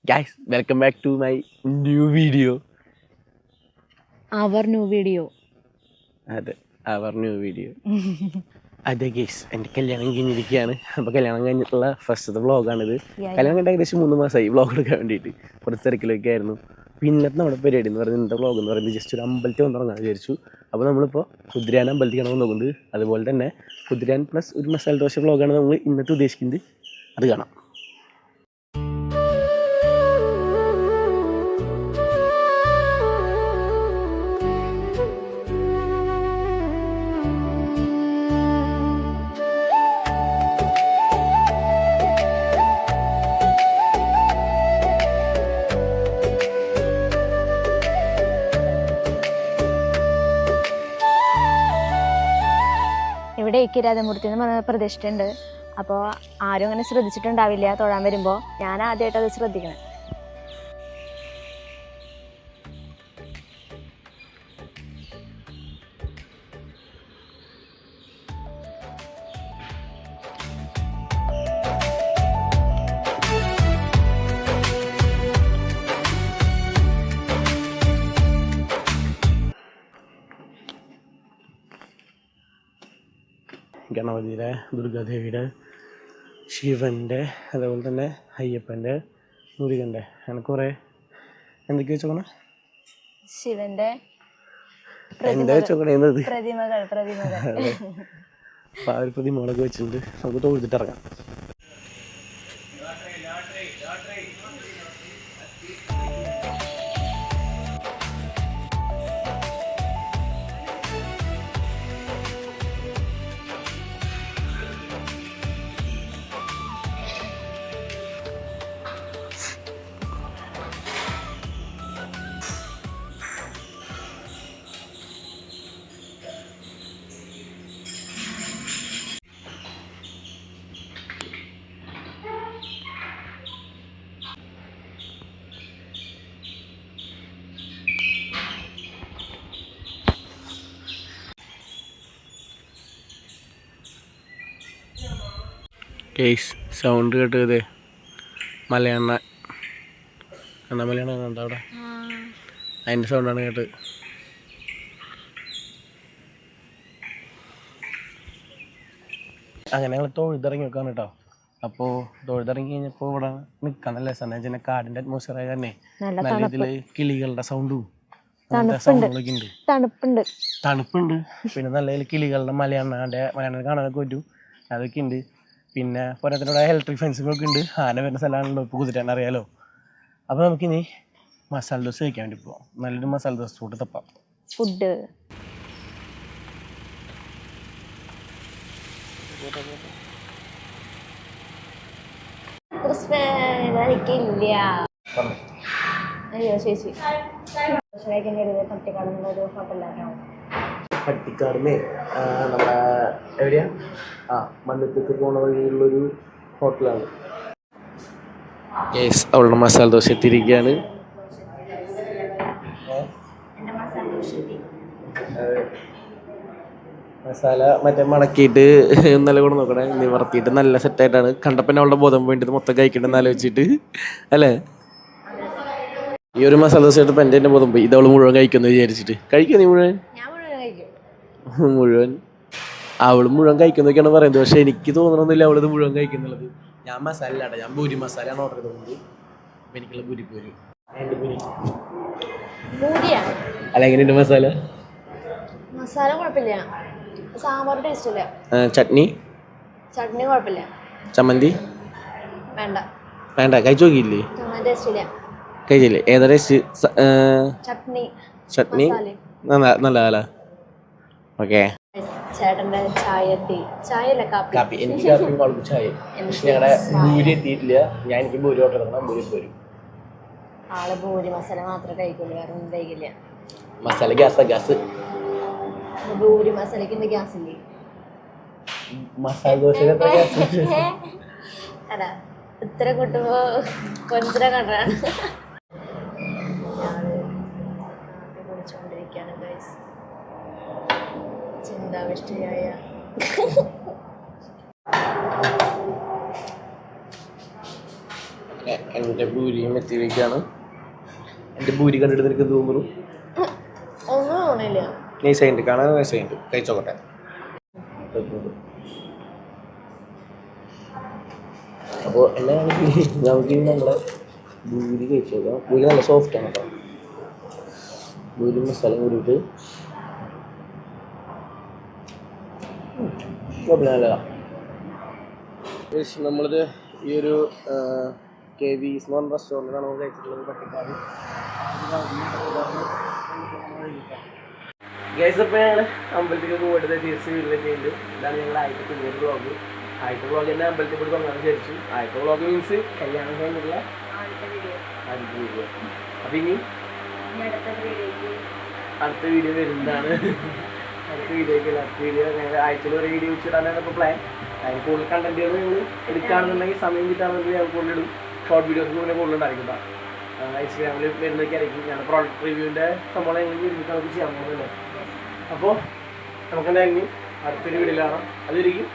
Guys, welcome back to my new video. Our new video. അതെ our new video. അതെ guys, എൻ്റെ കല്യാണം കഴിഞ്ഞിരിക്കുകയാണ്. അപ്പോൾ കല്യാണം കഴിഞ്ഞിട്ടുള്ള ഫസ്റ്റത്തെ വ്ളോഗാണിത്. കല്യാണം കഴിഞ്ഞ ഏകദേശം 3 മാസമായി വ്ളോഗ് എടുക്കാൻ വേണ്ടിയിട്ട്. കുറച്ച് തിരക്കിലൊക്കെ ആയിരുന്നു. പിന്നത്തെ നമ്മുടെ പരിപാടി എന്ന് പറയുന്നത് ഇന്നത്തെ വ്ളോഗ് എന്ന് പറയുന്നത് ജസ്റ്റ് ഒരു അമ്പലത്തിൽ വന്നിറങ്ങാൻ വിചാരിച്ചു. അപ്പോൾ നമ്മളിപ്പോൾ കുതിരാൻ അമ്പലത്തിലാണ് നോക്കുന്നത്. അതുപോലെ തന്നെ കുതിരാൻ പ്ലസ് ഒരു മസാല ദോശ വ്ളോഗാണ് നമ്മൾ ഇന്നത്തെ ഉദ്ദേശിക്കുന്നത്. അത് കാണാം. ഇവിടെ കിരാതമൂർത്തി എന്ന് പറഞ്ഞ പ്രതിഷ്ഠയുണ്ട്. അപ്പോൾ ആരും അങ്ങനെ ശ്രദ്ധിച്ചിട്ടുണ്ടാവില്ല തൊഴാൻ വരുമ്പോൾ. ഞാൻ ആദ്യമായിട്ട് അത് ശ്രദ്ധിക്കണം. ഗണപതിയുടെ, ദുർഗാദേവിയുടെ, ശിവൻ്റെ, അതുപോലെ തന്നെ അയ്യപ്പൻ്റെ, മുരുകൻ്റെ, അങ്ങനെ കുറേ എന്തൊക്കെയാ വെച്ചോക്കണേ, ശിവന്റെ എന്താ വെച്ചോക്കണേ എന്നത്. പ്രതിമകൾ അപ്പോൾ ആ ഒരു പ്രതിമകളൊക്കെ വെച്ചിട്ടുണ്ട്. നമുക്ക് തൊഴുതിട്ട് ഇറങ്ങാം. കേസ് സൗണ്ട് കേട്ടത് മലയണ്ണ കണ്ണ മലയണ്ണ കണ്ടോ അവിടെ, അതിൻ്റെ സൗണ്ടാണ് കേട്ടത്. അങ്ങനെ ഞങ്ങൾ തൊഴുതിറങ്ങി വെക്കാണ് കേട്ടോ. അപ്പോൾ തൊഴുതിറങ്ങി കഴിഞ്ഞപ്പോൾ ഇവിടെ നിൽക്കാൻ നല്ല രസമാണ്. വെച്ചാൽ കാടിൻ്റെ അറ്റ്മോസ്ഫിയർ ആയ തന്നെ നല്ല ഇതിൽ കിളികളുടെ സൗണ്ടും സൗണ്ടുകളൊക്കെ ഉണ്ട്. തണുപ്പുണ്ട്. പിന്നെ നല്ല കിളികളുടെ മലയണ്ണ കാണാനൊക്കെ പറ്റും. അതൊക്കെ ഉണ്ട്. പിന്നെ പോരാത്തതിനോട് ഇലക്ട്രിക് ഫെൻസിങ്ങൊക്കെ ഉണ്ട്. ആന വരുന്ന സ്ഥലമാണല്ലോ ഇപ്പോൾ കുതിരാൻ അറിയാലോ. അപ്പോൾ നമുക്കിനി മസാല ദോശ കഴിക്കാൻ വേണ്ടി പോവാം. നല്ലൊരു മസാല ദോശ കൂട്ട് തപ്പാം. ഫുഡ് എനിക്കില്ല. അയ്യോ ചേച്ചി, പട്ടിക്കാടുന്നൊരു ഹോട്ടലിലാണോ? പട്ടിക്കാടിന് നമ്മുടെ എവിടെയാ മണ്ണുത്തേക്ക് പോണ വഴിയുള്ളൊരു ഹോട്ടലാണ്. യെസ്, അവളുടെ മസാല ദോശ എത്തിയിരിക്കുകയാണ്. മസാല മറ്റേ മടക്കിയിട്ട് നല്ല കൂടെ നോക്കണേ, നിവർത്തിയിട്ട് നല്ല സെറ്റായിട്ടാണ്. കണ്ടപ്പോൾ അവളുടെ ബോധം വേണ്ടിയിട്ട് മൊത്തം കഴിക്കണമെന്ന് ആലോചിച്ചിട്ട് അല്ലേ. ഈ ഒരു മസാല ദോശ ആയിട്ട് എൻ്റെ ബോധം പോയി. ഇതവള് മുഴുവൻ കഴിക്കുമെന്ന് വിചാരിച്ചിട്ട്. കഴിക്കുക നീ മുഴുവൻ? അവള് മുഴുവൻ കഴിക്കുന്നൊക്കെയാണ് പറയുന്നത്. പക്ഷെ എനിക്ക് തോന്നണമെന്നില്ല അവളിത് മുഴുവൻ കഴിക്കുന്നുള്ളത്. ഞാൻ മസാല ഇല്ലാട്ടെ, ഞാൻ പൂരി മസാലയാണ് ഓർഡർ ചെയ്തത്. അപ്പം എനിക്കുള്ള പൂരി അല്ല. എങ്ങനെയുണ്ട് മസാല? മസാല കുഴപ്പമില്ല, സാമ്പാർ ടേസ്റ്റ് ഇല്ല. ചട്നി കുഴപ്പമില്ല. ചമ്മന്തി വേണ്ട കഴിച്ചു നോക്കിയില്ലേ? കഴിച്ചില്ലേ? ഏതാ ടേസ്റ്റ്? ചട്നി നല്ല. ഓക്കെ. ചേട്ടൻ്റെ കാപ്പി. എനിക്ക് കാപ്പി വളരെ ചായ. പക്ഷെ ഞങ്ങളുടെ ഭൂരി എത്തിയിട്ടില്ല. എനിക്ക് ഭൂരി ഓർഡർ എടുക്കണം. ഭൂരി പോരും. ആള് ഭൂരി മസാല മാത്രമേ കഴിക്കുള്ളൂ, വേറെ ഒന്നും കഴിക്കില്ല. മസാല ഗ്യാസ്. ഭൂരി മസാലയ്ക്ക് എന്താ ഗ്യാസ് ഇല്ലേ? മസാല ദോശ അതാ ഉത്തരം കിട്ടുമ്പോ കൊഞ്ചര കണ്ടാണ്. കുടിച്ചോണ്ടിരിക്കുകയാണ് ഗൈസ്. ചിന്താവിഷ്ടയായ എൻ്റെ ഭൂരിയും എത്തിയിരിക്കുകയാണ്. എൻ്റെ ഭൂരി കണ്ടിട്ട് നിനക്ക് തോന്നുന്നു ഒന്നും തോന്നില്ല. നൈസായിട്ട് കാണാൻ നൈസായിട്ട് കഴിച്ചോക്കട്ടെ. അപ്പോൾ എന്നാണെങ്കിൽ നമുക്ക് നമ്മളെ ഭൂരി കഴിച്ചു നോക്കാം. ഭൂരി നല്ല സോഫ്റ്റാണ് കേട്ടോ. ഭൂരി മസാല കൂടിയിട്ട് നല്ലതാണ്. നമ്മളിത് ഈ ഒരു KV's എന്ന് പറഞ്ഞ റെസ്റ്റോറൻറ്റിലാണ് നമ്മൾ കഴിച്ചിട്ടുള്ളത്. പട്ടിക്കാട് ഗൈസ്. അപ്പോൾ ഞങ്ങൾ അമ്പലത്തിലേക്ക് പോയിട്ട് തിരിച്ച് വീട്ടിലേക്ക് ഉണ്ട്. ഇതാണ് ഞങ്ങളുടെ ആദ്യത്തെ പുതിയൊരു വ്ളോഗ്. ആദ്യത്തെ വ്ളോഗ് തന്നെ അമ്പലത്തിൽ പോയി തുടങ്ങാൻ വിചാരിച്ചു. ആദ്യത്തെ വ്ളോഗ് മീൻസ് കല്യാണം കഴിഞ്ഞിട്ടുള്ള ആദ്യത്തെ വീഡിയോ. അപ്പം ഇനി അടുത്ത വീഡിയോ വരുന്നതാണ്. അടുത്ത വീഡിയോ ഞങ്ങൾ ആഴ്ചയിൽ ഒരു വീഡിയോ വെച്ചിടാനാണ് ഇപ്പോൾ പ്ലാൻ. അതിന് കൂടുതൽ കണ്ടന്റുകൾ ഞങ്ങൾ എടുക്കുകയാണെന്നുണ്ടെങ്കിൽ സമയം കിട്ടാണെന്നുണ്ടെങ്കിൽ ഞങ്ങൾ കൂടുതലിടും. ഷോർട്ട് വീഡിയോസ് പിന്നെ കൂടുതലുണ്ടായിരിക്കും. ഇൻസ്റ്റാഗ്രാമിൽ വരുന്നതൊക്കെ ആയിരിക്കും. ഞാൻ പ്രോഡക്റ്റ് റിവ്യൂവിൻ്റെ സംഭവം ഞങ്ങൾ ഇരുന്നിട്ട് നമുക്ക് ചെയ്യാൻ പോകുന്നില്ല. അപ്പോൾ നമുക്കെന്തായാലും അടുത്തൊരു വീഡിയോയിൽ കാണാം. അതിരിക്കും.